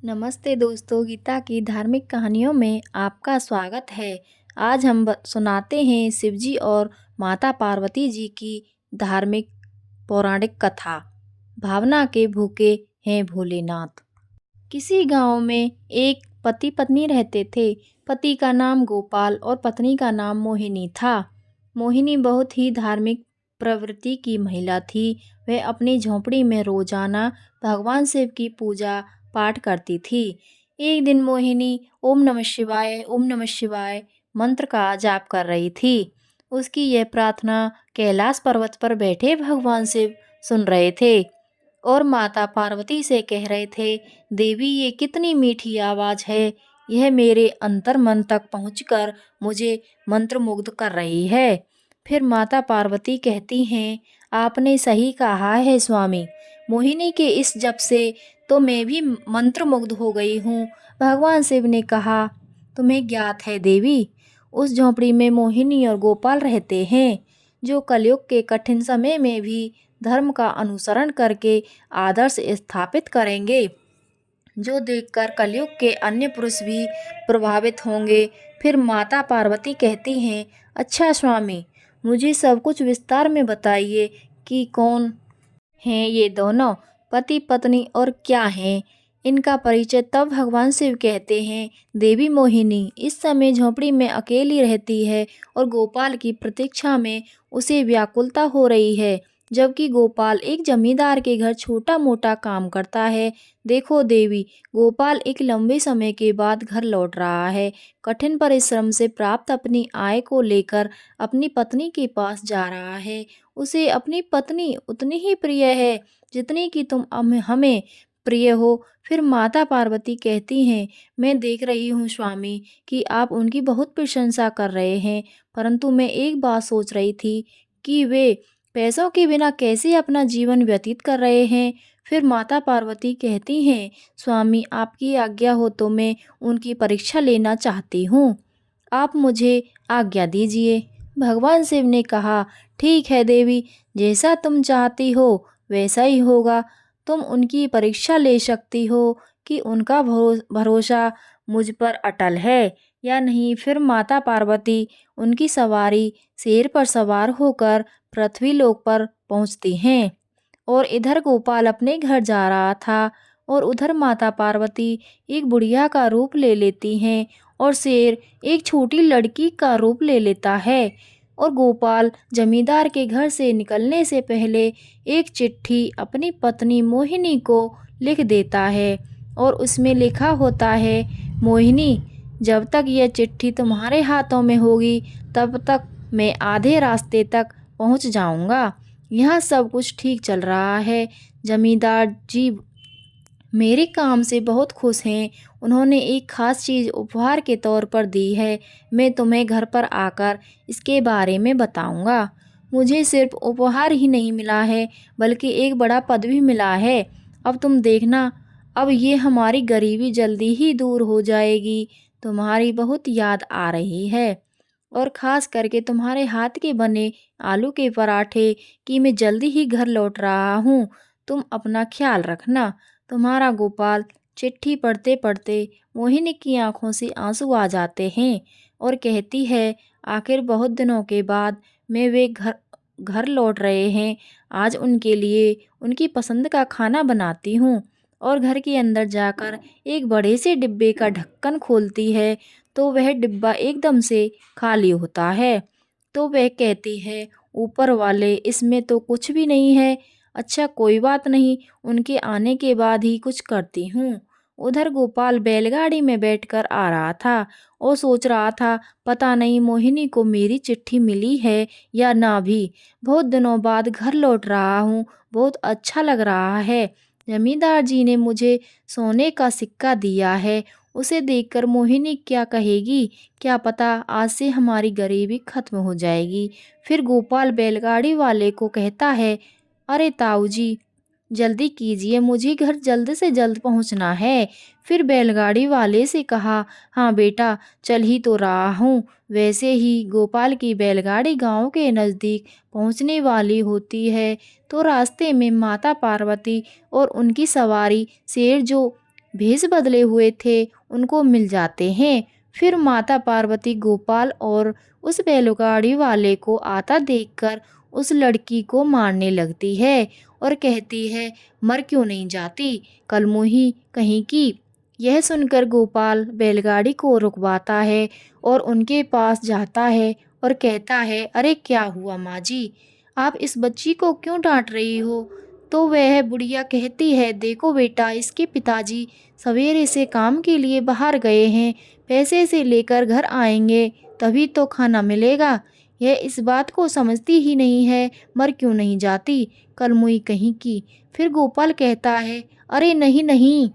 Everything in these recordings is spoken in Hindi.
नमस्ते दोस्तों, गीता की धार्मिक कहानियों में आपका स्वागत है। आज हम सुनाते हैं शिवजी और माता पार्वती जी की धार्मिक पौराणिक कथा। भावना के भूखे हैं भोलेनाथ। किसी गांव में एक पति पत्नी रहते थे। पति का नाम गोपाल और पत्नी का नाम मोहिनी था। मोहिनी बहुत ही धार्मिक प्रवृत्ति की महिला थी। वह अपनी झोंपड़ी में रोजाना भगवान शिव की पूजा पाठ करती थी। एक दिन मोहिनी ओम नमः शिवाय मंत्र का जाप कर रही थी। उसकी यह प्रार्थना कैलाश पर्वत पर बैठे भगवान शिव सुन रहे थे और माता पार्वती से कह रहे थे, देवी ये कितनी मीठी आवाज है। यह मेरे अंतर मन तक पहुंचकर मुझे मंत्रमुग्ध कर रही है। फिर माता पार्वती कहती हैं, आपने सही कहा है स्वामी। मोहिनी के इस जप से तो मैं भी मंत्रमुग्ध हो गई हूँ। भगवान शिव ने कहा, तुम्हें ज्ञात है देवी, उस झोंपड़ी में मोहिनी और गोपाल रहते हैं, जो कलयुग के कठिन समय में भी धर्म का अनुसरण करके आदर्श स्थापित करेंगे, जो देखकर कलयुग के अन्य पुरुष भी प्रभावित होंगे। फिर माता पार्वती कहती हैं, अच्छा स्वामी, मुझे सब कुछ विस्तार में बताइए कि कौन हैं ये दोनों, पति पत्नी, और क्या हैं इनका परिचय। तब भगवान शिव कहते हैं, देवी मोहिनी इस समय झोंपड़ी में अकेली रहती है और गोपाल की प्रतीक्षा में उसे व्याकुलता हो रही है, जबकि गोपाल एक जमींदार के घर छोटा मोटा काम करता है। देखो देवी, गोपाल एक लंबे समय के बाद घर लौट रहा है। कठिन परिश्रम से प्राप्त अपनी आय को लेकर अपनी पत्नी के पास जा रहा है। उसे अपनी पत्नी उतनी ही प्रिय है जितनी कि तुम हमें प्रिय हो। फिर माता पार्वती कहती हैं, मैं देख रही हूँ स्वामी कि आप उनकी बहुत प्रशंसा कर रहे हैं, परंतु मैं एक बात सोच रही थी कि वे पैसों के बिना कैसे अपना जीवन व्यतीत कर रहे हैं। फिर माता पार्वती कहती हैं, स्वामी आपकी आज्ञा हो तो मैं उनकी परीक्षा लेना चाहती हूँ, आप मुझे आज्ञा दीजिए। भगवान शिव ने कहा, ठीक है देवी, जैसा तुम चाहती हो वैसा ही होगा। तुम उनकी परीक्षा ले सकती हो कि उनका भरोसा मुझ पर अटल है या नहीं। फिर माता पार्वती उनकी सवारी शेर पर सवार होकर पृथ्वी लोक पर पहुंचती हैं और इधर गोपाल अपने घर जा रहा था और उधर माता पार्वती एक बुढ़िया का रूप ले लेती हैं और शेर एक छोटी लड़की का रूप ले लेता है। और गोपाल जमींदार के घर से निकलने से पहले एक चिट्ठी अपनी पत्नी मोहिनी को लिख देता है और उसमें लिखा होता है, मोहिनी, जब तक यह चिट्ठी तुम्हारे हाथों में होगी तब तक मैं आधे रास्ते तक पहुंच जाऊंगा। यहाँ सब कुछ ठीक चल रहा है। जमींदार जी मेरे काम से बहुत खुश हैं। उन्होंने एक खास चीज़ उपहार के तौर पर दी है। मैं तुम्हें घर पर आकर इसके बारे में बताऊंगा। मुझे सिर्फ उपहार ही नहीं मिला है, बल्कि एक बड़ा पद भी मिला है। अब तुम देखना, अब ये हमारी गरीबी जल्दी ही दूर हो जाएगी। तुम्हारी बहुत याद आ रही है और ख़ास करके तुम्हारे हाथ के बने आलू के पराठे कि मैं जल्दी ही घर लौट रहा हूँ। तुम अपना ख्याल रखना। तुम्हारा गोपाल। चिट्ठी पढ़ते पढ़ते मोहिनी की आंखों से आंसू आ जाते हैं और कहती है, आखिर बहुत दिनों के बाद मैं वे घर घर लौट रहे हैं। आज उनके लिए उनकी पसंद का खाना बनाती हूँ। और घर के अंदर जाकर एक बड़े से डिब्बे का ढक्कन खोलती है तो वह डिब्बा एकदम से खाली होता है। तो वह कहती है, ऊपर वाले, इसमें तो कुछ भी नहीं है। अच्छा कोई बात नहीं, उनके आने के बाद ही कुछ करती हूँ। उधर गोपाल बैलगाड़ी में बैठकर आ रहा था और सोच रहा था, पता नहीं मोहिनी को मेरी चिट्ठी मिली है या ना भी। बहुत दिनों बाद घर लौट रहा हूँ, बहुत अच्छा लग रहा है। जमींदार जी ने मुझे सोने का सिक्का दिया है, उसे देखकर मोहिनी क्या कहेगी, क्या पता आज से हमारी गरीबी खत्म हो जाएगी। फिर गोपाल बैलगाड़ी वाले को कहता है, अरे ताऊ जी, जल्दी कीजिए, मुझे घर जल्द से जल्द पहुंचना है। फिर बैलगाड़ी वाले से कहा, हाँ बेटा, चल ही तो रहा हूँ। वैसे ही गोपाल की बैलगाड़ी गांव के नज़दीक पहुंचने वाली होती है तो रास्ते में माता पार्वती और उनकी सवारी शेर, जो भेष बदले हुए थे उनको मिल जाते हैं। फिर माता पार्वती गोपाल और उस बैलगाड़ी वाले को आता देखकर उस लड़की को मारने लगती है और कहती है, मर क्यों नहीं जाती कलमुही कहीं की। यह सुनकर गोपाल बैलगाड़ी को रुकवाता है और उनके पास जाता है और कहता है, अरे क्या हुआ माँ जी, आप इस बच्ची को क्यों डांट रही हो। तो वह बुढ़िया कहती है, देखो बेटा, इसके पिताजी सवेरे से काम के लिए बाहर गए हैं, पैसे से लेकर घर आएंगे तभी तो खाना मिलेगा। यह इस बात को समझती ही नहीं है, मर क्यों नहीं जाती कलमुई कहीं की। फिर गोपाल कहता है, अरे नहीं नहीं,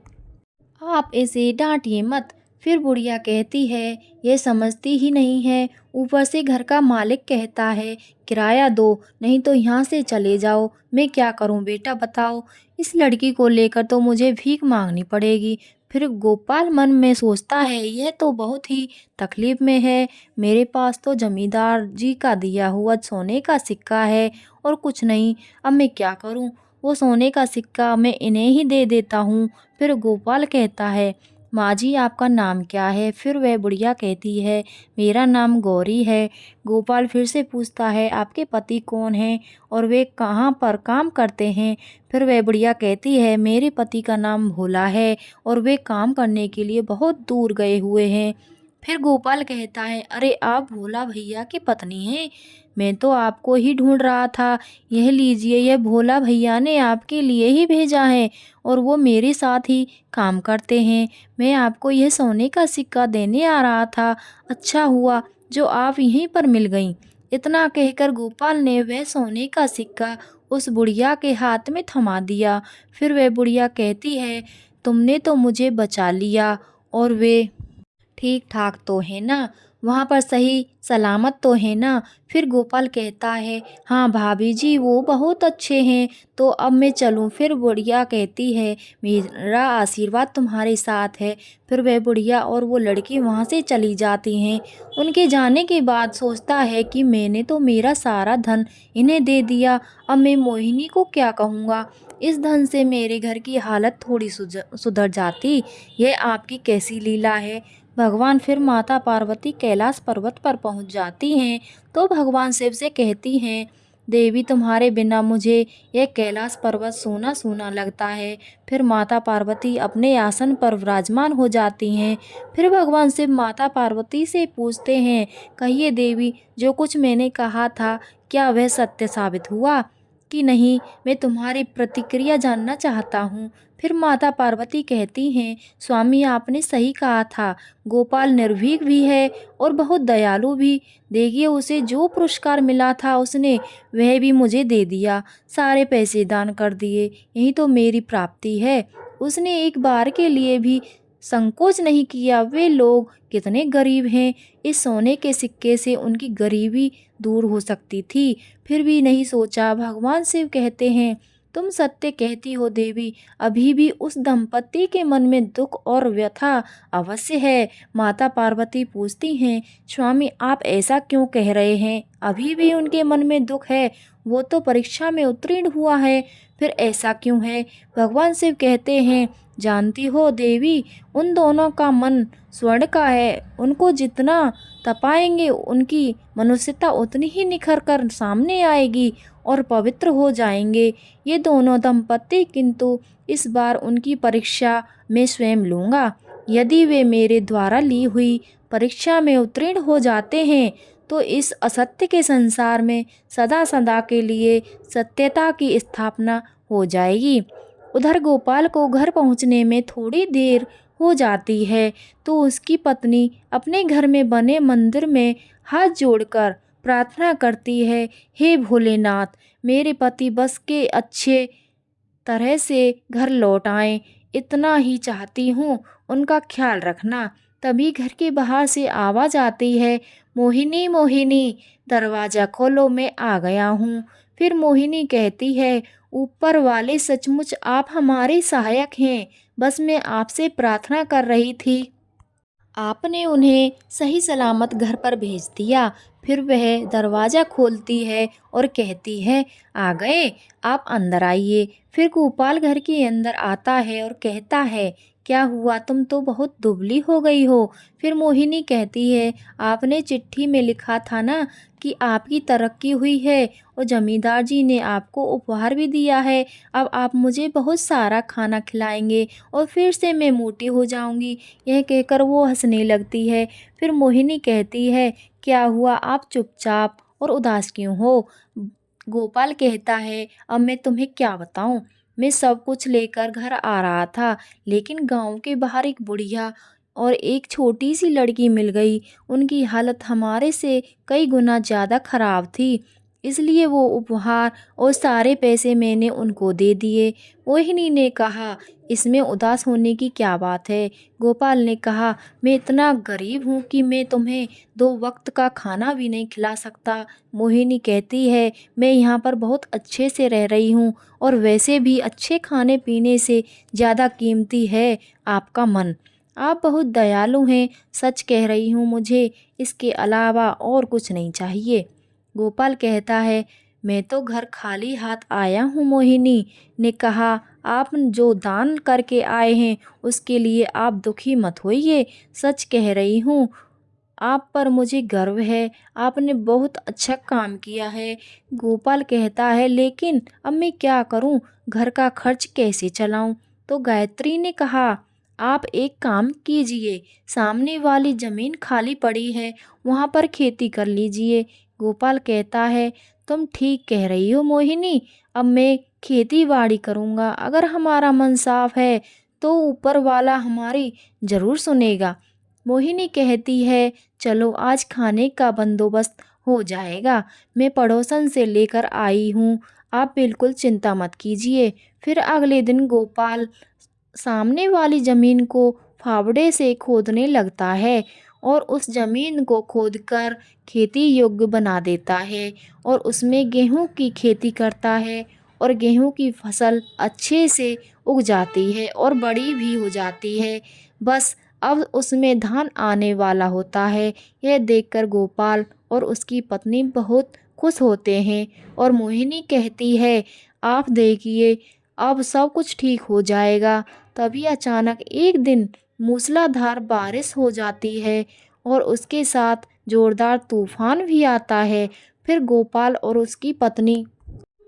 आप इसे डांटिए मत। फिर बुढ़िया कहती है, ये समझती ही नहीं है, ऊपर से घर का मालिक कहता है किराया दो नहीं तो यहाँ से चले जाओ। मैं क्या करूँ बेटा बताओ, इस लड़की को लेकर तो मुझे भीख मांगनी पड़ेगी। फिर गोपाल मन में सोचता है, यह तो बहुत ही तकलीफ में है, मेरे पास तो जमींदार जी का दिया हुआ सोने का सिक्का है और कुछ नहीं, अब मैं क्या करूँ। वो सोने का सिक्का मैं इन्हें ही दे देता हूँ। फिर गोपाल कहता है, माँ जी आपका नाम क्या है। फिर वह बुढ़िया कहती है, मेरा नाम गौरी है। गोपाल फिर से पूछता है, आपके पति कौन हैं और वे कहाँ पर काम करते हैं। फिर वह बुढ़िया कहती है, मेरे पति का नाम भोला है और वे काम करने के लिए बहुत दूर गए हुए हैं। फिर गोपाल कहता है, अरे आप भोला भैया की पत्नी हैं, मैं तो आपको ही ढूंढ रहा था। यह लीजिए, यह भोला भैया ने आपके लिए ही भेजा है और वो मेरे साथ ही काम करते हैं। मैं आपको यह सोने का सिक्का देने आ रहा था, अच्छा हुआ जो आप यहीं पर मिल गईं। इतना कहकर गोपाल ने वह सोने का सिक्का उस बुढ़िया के हाथ में थमा दिया। फिर वह बुढ़िया कहती है, तुमने तो मुझे बचा लिया और वे ठीक ठाक तो है ना, वहाँ पर सही सलामत तो है ना। फिर गोपाल कहता है, हाँ भाभी जी वो बहुत अच्छे हैं, तो अब मैं चलूँ। फिर बुढ़िया कहती है, मेरा आशीर्वाद तुम्हारे साथ है। फिर वह बुढ़िया और वो लड़की वहाँ से चली जाती हैं। उनके जाने के बाद सोचता है कि मैंने तो मेरा सारा धन इन्हें दे दिया, अब मैं मोहिनी को क्या कहूँगा। इस धन से मेरे घर की हालत थोड़ी सुधर जाती। यह आपकी कैसी लीला है। भगवान फिर माता पार्वती कैलाश पर्वत पर पहुंच जाती हैं तो भगवान शिव से कहती हैं, देवी तुम्हारे बिना मुझे यह कैलाश पर्वत सूना सूना लगता है। फिर माता पार्वती अपने आसन पर विराजमान हो जाती हैं। फिर भगवान शिव माता पार्वती से पूछते हैं, कहिए देवी, जो कुछ मैंने कहा था क्या वह सत्य साबित हुआ कि नहीं, मैं तुम्हारी प्रतिक्रिया जानना चाहता हूँ। फिर माता पार्वती कहती हैं, स्वामी आपने सही कहा था, गोपाल निर्भीक भी है और बहुत दयालु भी। देखिए उसे जो पुरस्कार मिला था उसने वह भी मुझे दे दिया, सारे पैसे दान कर दिए, यही तो मेरी प्राप्ति है। उसने एक बार के लिए भी संकोच नहीं किया। वे लोग कितने गरीब हैं, इस सोने के सिक्के से उनकी गरीबी दूर हो सकती थी, फिर भी नहीं सोचा। भगवान शिव कहते हैं, तुम सत्य कहती हो देवी, अभी भी उस दंपति के मन में दुख और व्यथा अवश्य है। माता पार्वती पूछती हैं, स्वामी आप ऐसा क्यों कह रहे हैं, अभी भी उनके मन में दुख है, वो तो परीक्षा में उत्तीर्ण हुआ है, फिर ऐसा क्यों है। भगवान शिव कहते हैं, जानती हो देवी, उन दोनों का मन स्वर्ण का है, उनको जितना तपाएंगे उनकी मनुष्यता उतनी ही निखर कर सामने आएगी और पवित्र हो जाएंगे ये दोनों दंपति। किंतु इस बार उनकी परीक्षा मैं स्वयं लूँगा। यदि वे मेरे द्वारा ली हुई परीक्षा में उत्तीर्ण हो जाते हैं तो इस असत्य के संसार में सदा सदा के लिए सत्यता की स्थापना हो जाएगी। उधर गोपाल को घर पहुंचने में थोड़ी देर हो जाती है तो उसकी पत्नी अपने घर में बने मंदिर में हाथ जोड़कर प्रार्थना करती है, हे भोलेनाथ, मेरे पति बस के अच्छे तरह से घर लौट आएं, इतना ही चाहती हूँ, उनका ख्याल रखना। तभी घर के बाहर से आवाज़ आती है, मोहिनी मोहिनी, दरवाज़ा खोलो, मैं आ गया हूँ। फिर मोहिनी कहती है, ऊपर वाले सचमुच आप हमारे सहायक हैं, बस मैं आपसे प्रार्थना कर रही थी, आपने उन्हें सही सलामत घर पर भेज दिया। फिर वह दरवाज़ा खोलती है और कहती है, आ गए, आप अंदर आइए। फिर गोपाल घर के अंदर आता है और कहता है, क्या हुआ, तुम तो बहुत दुबली हो गई हो। फिर मोहिनी कहती है, आपने चिट्ठी में लिखा था ना कि आपकी तरक्की हुई है और जमींदार जी ने आपको उपहार भी दिया है। अब आप मुझे बहुत सारा खाना खिलाएंगे और फिर से मैं मोटी हो जाऊंगी। यह कहकर वो हंसने लगती है। फिर मोहिनी कहती है, क्या हुआ, आप चुपचाप और उदास क्यों हो। गोपाल कहता है, अब मैं तुम्हें क्या बताऊं। मैं सब कुछ लेकर घर आ रहा था, लेकिन गांव के बाहर एक बुढ़िया और एक छोटी सी लड़की मिल गई। उनकी हालत हमारे से कई गुना ज़्यादा खराब थी, इसलिए वो उपहार और सारे पैसे मैंने उनको दे दिए। मोहिनी ने कहा, इसमें उदास होने की क्या बात है। गोपाल ने कहा, मैं इतना गरीब हूँ कि मैं तुम्हें 2 वक्त का खाना भी नहीं खिला सकता। मोहिनी कहती है, मैं यहाँ पर बहुत अच्छे से रह रही हूँ और वैसे भी अच्छे खाने पीने से ज़्यादा कीमती है आपका मन। आप बहुत दयालु हैं, सच कह रही हूँ, मुझे इसके अलावा और कुछ नहीं चाहिए। गोपाल कहता है, मैं तो घर खाली हाथ आया हूँ। मोहिनी ने कहा, आप जो दान करके आए हैं उसके लिए आप दुखी मत होइए। सच कह रही हूँ, आप पर मुझे गर्व है, आपने बहुत अच्छा काम किया है। गोपाल कहता है, लेकिन अब मैं क्या करूं, घर का खर्च कैसे चलाऊं। तो गायत्री ने कहा, आप एक काम कीजिए, सामने वाली ज़मीन खाली पड़ी है, वहाँ पर खेती कर लीजिए। गोपाल कहता है, तुम ठीक कह रही हो मोहिनी, अब मैं खेती बाड़ी करूँगा। अगर हमारा मन साफ है तो ऊपर वाला हमारी ज़रूर सुनेगा। मोहिनी कहती है, चलो आज खाने का बंदोबस्त हो जाएगा, मैं पड़ोसन से लेकर आई हूँ, आप बिल्कुल चिंता मत कीजिए। फिर अगले दिन गोपाल सामने वाली ज़मीन को फावड़े से खोदने लगता है और उस ज़मीन को खोदकर खेती योग्य बना देता है और उसमें गेहूं की खेती करता है और गेहूं की फसल अच्छे से उग जाती है और बड़ी भी हो जाती है। बस अब उसमें धान आने वाला होता है। यह देखकर गोपाल और उसकी पत्नी बहुत खुश होते हैं और मोहिनी कहती है, आप देखिए अब सब कुछ ठीक हो जाएगा। तभी अचानक एक दिन मूसलाधार बारिश हो जाती है और उसके साथ जोरदार तूफान भी आता है। फिर गोपाल और उसकी पत्नी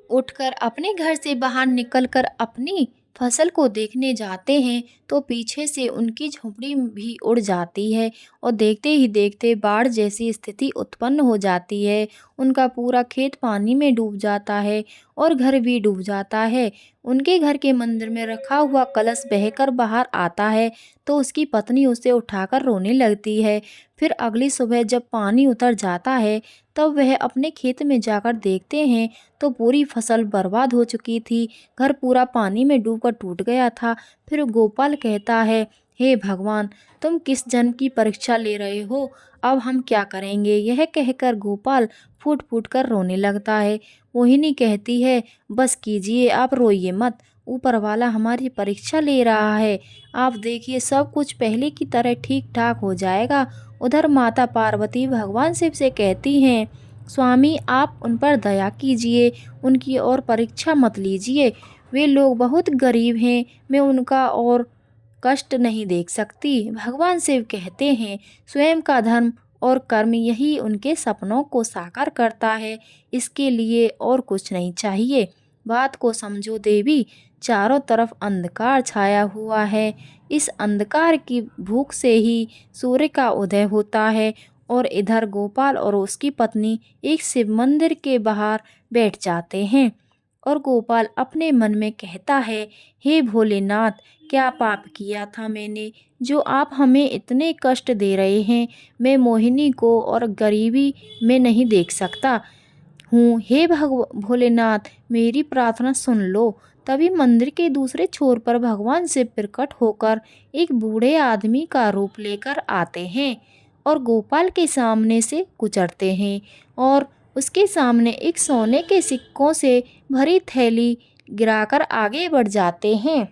उठकर अपने घर से बाहर निकलकर अपनी फसल को देखने जाते हैं तो पीछे से उनकी झोंपड़ी भी उड़ जाती है और देखते ही देखते बाढ़ जैसी स्थिति उत्पन्न हो जाती है। उनका पूरा खेत पानी में डूब जाता है और घर भी डूब जाता है। उनके घर के मंदिर में रखा हुआ कलश बहकर बाहर आता है तो उसकी पत्नी उसे उठाकर रोने लगती है। फिर अगली सुबह जब पानी उतर जाता है तब वह अपने खेत में जाकर देखते हैं तो पूरी फसल बर्बाद हो चुकी थी। घर पूरा पानी में डूबकर टूट गया था। फिर गोपाल कहता है, हे भगवान, तुम किस जन्म की परीक्षा ले रहे हो, अब हम क्या करेंगे। यह कहकर गोपाल फूट फूट कर रोने लगता है। मोहिनी कहती है, बस कीजिए, आप रोइए मत, ऊपर वाला हमारी परीक्षा ले रहा है। आप देखिए सब कुछ पहले की तरह ठीक ठाक हो जाएगा। उधर माता पार्वती भगवान शिव से कहती हैं, स्वामी आप उन पर दया कीजिए, उनकी और परीक्षा मत लीजिए, वे लोग बहुत गरीब हैं, मैं उनका और कष्ट नहीं देख सकती। भगवान शिव कहते हैं, स्वयं का धर्म और कर्म यही उनके सपनों को साकार करता है, इसके लिए और कुछ नहीं चाहिए। बात को समझो देवी, चारों तरफ अंधकार छाया हुआ है। इस अंधकार की भूख से ही सूर्य का उदय होता है। और इधर गोपाल और उसकी पत्नी एक शिव मंदिर के बाहर बैठ जाते हैं और गोपाल अपने मन में कहता है, हे भोलेनाथ, क्या पाप किया था मैंने जो आप हमें इतने कष्ट दे रहे हैं। मैं मोहिनी को और गरीबी में नहीं देख सकता हूँ। हे भोलेनाथ, मेरी प्रार्थना सुन लो। तभी मंदिर के दूसरे छोर पर भगवान शिव प्रकट होकर एक बूढ़े आदमी का रूप लेकर आते हैं और गोपाल के सामने से गुजरते हैं और उसके सामने एक सोने के सिक्कों से भरी थैली गिराकर आगे बढ़ जाते हैं।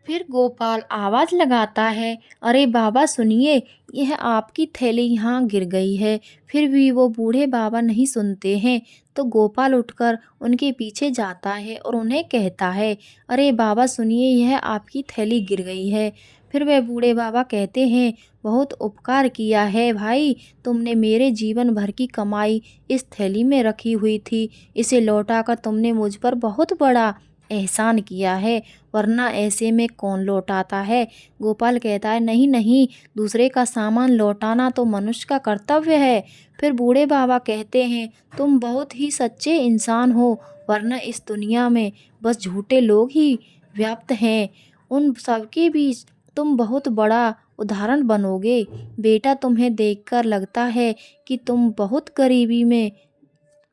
फिर गोपाल आवाज़ लगाता है, अरे बाबा सुनिए, यह आपकी थैली यहाँ गिर गई है। फिर भी वो बूढ़े बाबा नहीं सुनते हैं तो गोपाल उठकर उनके पीछे जाता है और उन्हें कहता है, अरे बाबा सुनिए, यह आपकी थैली गिर गई है। फिर वह बूढ़े बाबा कहते हैं, बहुत उपकार किया है भाई, तुमने मेरे जीवन भर की कमाई इस थैली में रखी हुई थी, इसे लौटाकर तुमने मुझ पर बहुत बड़ा एहसान किया है, वरना ऐसे में कौन लौटाता है। गोपाल कहता है, नहीं नहीं, दूसरे का सामान लौटाना तो मनुष्य का कर्तव्य है। फिर बूढ़े बाबा कहते हैं, तुम बहुत ही सच्चे इंसान हो, वरना इस दुनिया में बस झूठे लोग ही व्याप्त हैं। उन सबके बीच तुम बहुत बड़ा उदाहरण बनोगे। बेटा, तुम्हें देखकर लगता है कि तुम बहुत गरीबी में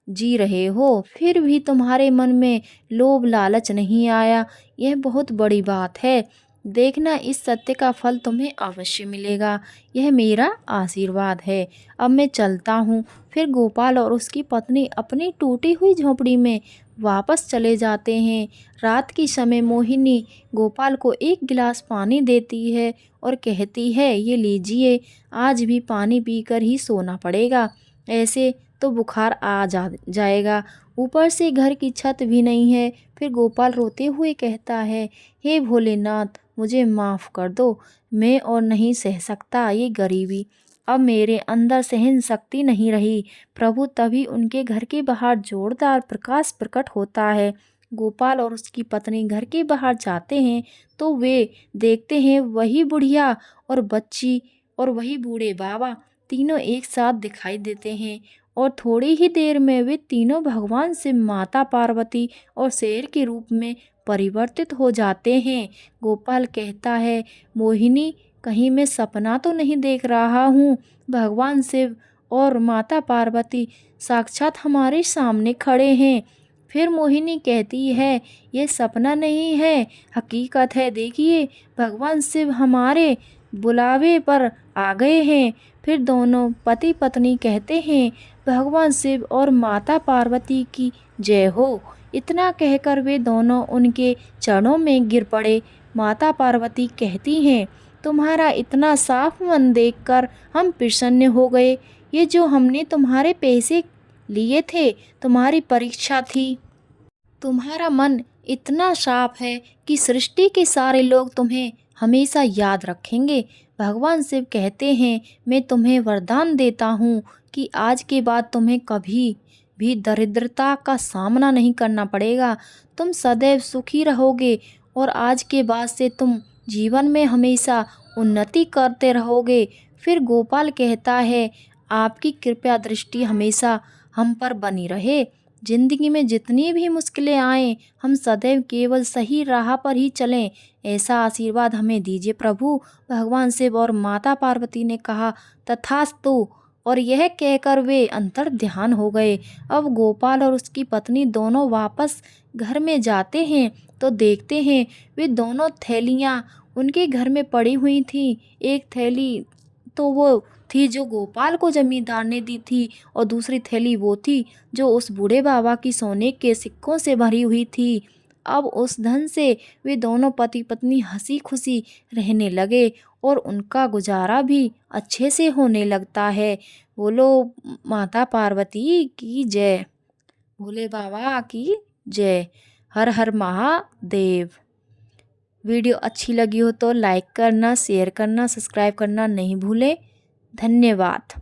जी रहे हो, फिर भी तुम्हारे मन में लोभ लालच नहीं आया। यह बहुत बड़ी बात है। देखना, इस सत्य का फल तुम्हें अवश्य मिलेगा। यह मेरा आशीर्वाद है। अब मैं चलता हूँ। फिर गोपाल और उसकी पत्नी अपनी टूटी हुई झोंपड़ी में वापस चले जाते हैं। रात की समय मोहिनी गोपाल को एक गिलास पानी देती है और कहती है, ये लीजिए, आज भी पानी पीकर ही सोना पड़ेगा, ऐसे तो बुखार आ जाएगा। ऊपर से घर की छत भी नहीं है। फिर गोपाल रोते हुए कहता है, हे भोलेनाथ, मुझे माफ़ कर दो, मैं और नहीं सह सकता ये गरीबी। अब मेरे अंदर सहन शक्ति नहीं रही। प्रभु, तभी उनके घर के बाहर जोरदार प्रकाश प्रकट होता है। गोपाल और उसकी पत्नी घर के बाहर जाते हैं तो वे देखते हैं वही बुढ़िया और बच्ची और वही बूढ़े बाबा तीनों एक साथ दिखाई देते हैं, और थोड़ी ही देर में वे तीनों भगवान से माता पार्वती और शेर के रूप में परिवर्तित हो जाते हैं। गोपाल कहता है, मोहिनी, कहीं मैं सपना तो नहीं देख रहा हूँ। भगवान शिव और माता पार्वती साक्षात हमारे सामने खड़े हैं। फिर मोहिनी कहती है, ये सपना नहीं है, हकीकत है। देखिए, भगवान शिव हमारे बुलावे पर आ गए हैं। फिर दोनों पति पत्नी कहते हैं, भगवान शिव और माता पार्वती की जय हो। इतना कहकर वे दोनों उनके चरणों में गिर पड़े। माता पार्वती कहती हैं, तुम्हारा इतना साफ मन देखकर हम प्रसन्न हो गए। ये जो हमने तुम्हारे पैसे लिए थे, तुम्हारी परीक्षा थी। तुम्हारा मन इतना साफ है कि सृष्टि के सारे लोग तुम्हें हमेशा याद रखेंगे। भगवान शिव कहते हैं, मैं तुम्हें वरदान देता हूँ कि आज के बाद तुम्हें कभी भी दरिद्रता का सामना नहीं करना पड़ेगा। तुम सदैव सुखी रहोगे और आज के बाद से तुम जीवन में हमेशा उन्नति करते रहोगे। फिर गोपाल कहता है, आपकी कृपा दृष्टि हमेशा हम पर बनी रहे। जिंदगी में जितनी भी मुश्किलें आएं, हम सदैव केवल सही राह पर ही चलें, ऐसा आशीर्वाद हमें दीजिए प्रभु। भगवान शिव और माता पार्वती ने कहा, तथास्तु, और यह कहकर वे अंतर ध्यान हो गए। अब गोपाल और उसकी पत्नी दोनों वापस घर में जाते हैं तो देखते हैं वे दोनों थैलियाँ उनके घर में पड़ी हुई थी। एक थैली तो वो थी जो गोपाल को जमींदार ने दी थी, और दूसरी थैली वो थी जो उस बूढ़े बाबा की सोने के सिक्कों से भरी हुई थी। अब उस धन से वे दोनों पति पत्नी हंसी खुशी रहने लगे और उनका गुजारा भी अच्छे से होने लगता है। बोलो माता पार्वती की जय, भोले बाबा की जय। हर हर महादेव। वीडियो अच्छी लगी हो तो लाइक करना, शेयर करना, सब्सक्राइब करना नहीं भूलें। धन्यवाद।